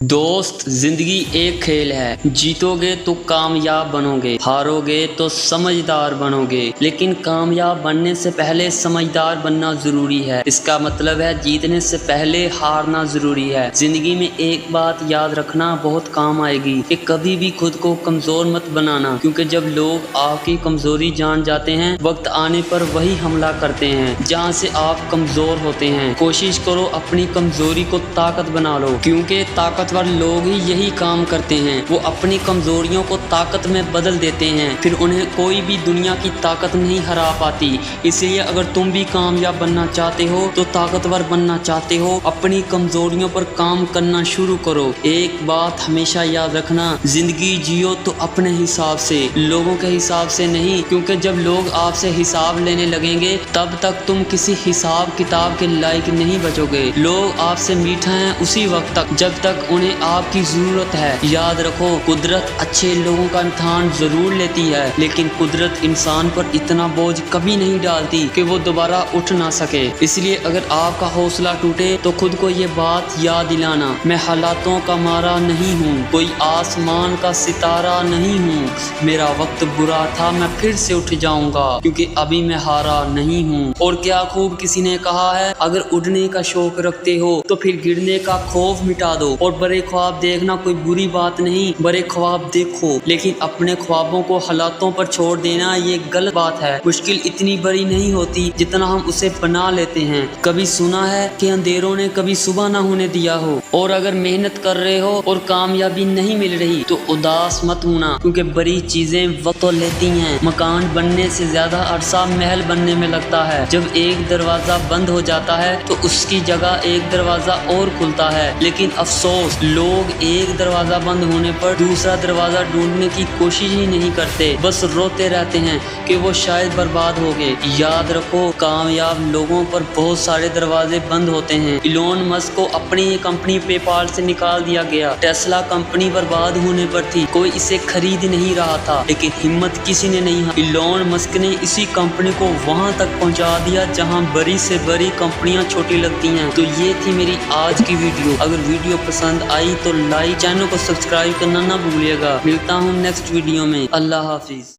दोस्त, जिंदगी एक खेल है। जीतोगे तो कामयाब बनोगे, हारोगे तो समझदार बनोगे। लेकिन कामयाब बनने से पहले समझदार बनना जरूरी है। इसका मतलब है जीतने से पहले हारना जरूरी है। जिंदगी में एक बात याद रखना बहुत काम आएगी कि कभी भी खुद को कमजोर मत बनाना, क्योंकि जब लोग आपकी कमजोरी जान जाते हैं, वक्त आने पर वही हमला करते हैं जहाँ से आप कमजोर होते हैं। कोशिश करो अपनी कमजोरी को ताकत बना लो, क्योंकि ताकतवर लोग ही यही काम करते हैं। वो अपनी कमजोरियों को ताकत में बदल देते हैं, फिर उन्हें कोई भी दुनिया की ताकत नहीं हरा पाती। इसलिए अगर तुम भी कामयाब बनना चाहते हो, तो ताकतवर बनना चाहते हो, अपनी कमजोरियों पर काम करना शुरू करो। एक बात हमेशा याद रखना, जिंदगी जियो तो अपने हिसाब से, लोगों के हिसाब से नहीं, क्योंकि जब लोग आपसे हिसाब लेने लगेंगे तब तक तुम किसी हिसाब किताब के लायक नहीं बचोगे। लोग आपसे मीठा हैं उसी वक्त तक जब तक उन्हें आपकी जरूरत है। याद रखो, कुदरत अच्छे लोगों का इम्तिहान जरूर लेती है, लेकिन कुदरत इंसान पर इतना बोझ कभी नहीं डालती कि वो दोबारा उठ ना सके। इसलिए अगर आपका हौसला टूटे तो खुद को ये बात याद दिलाना, मैं हालातों का मारा नहीं हूँ, कोई आसमान का सितारा नहीं हूँ। मेरा वक्त बुरा था, मैं फिर से उठ जाऊंगा, क्योंकि अभी मैं हारा नहीं हूँ। और क्या खूब किसी ने कहा है, अगर उड़ने का शौक रखते हो तो फिर गिरने का खौफ मिटा दो। और बड़े ख्वाब देखना कोई बुरी बात नहीं, बड़े ख्वाब देखो, लेकिन अपने ख्वाबों को हालातों पर छोड़ देना ये गलत बात है। मुश्किल इतनी बड़ी नहीं होती जितना हम उसे बना लेते हैं। कभी सुना है कि अंधेरों ने कभी सुबह ना होने दिया हो। और अगर मेहनत कर रहे हो और कामयाबी नहीं मिल रही तो उदास मत होना, क्योंकि बड़ी चीजें वक्त तो लेती हैं। मकान बनने से ज्यादा अरसा महल बनने में लगता है। जब एक दरवाजा बंद हो जाता है तो उसकी जगह एक दरवाजा और खुलता है। लेकिन अफसोस, लोग एक दरवाजा बंद होने पर दूसरा दरवाजा ढूंढने की कोशिश ही नहीं करते, बस रोते रहते हैं कि वो शायद बर्बाद हो गए। याद रखो, कामयाब लोगों पर बहुत सारे दरवाजे बंद होते हैं। इलोन मस्क को अपनी कंपनी पेपाल से निकाल दिया गया। टेस्ला कंपनी बर्बाद होने पर थी, कोई इसे खरीद नहीं रहा था, लेकिन हिम्मत किसी ने नहीं हारी। इलोन मस्क ने इसी कंपनी को वहां तक पहुंचा दिया जहां बड़ी से बड़ी कंपनियां छोटी लगती हैं। तो ये थी मेरी आज की वीडियो। अगर वीडियो पसंद आई तो लाइक, चैनल को सब्सक्राइब करना ना भूलिएगा। मिलता हूँ नेक्स्ट वीडियो में। अल्लाह हाफिज।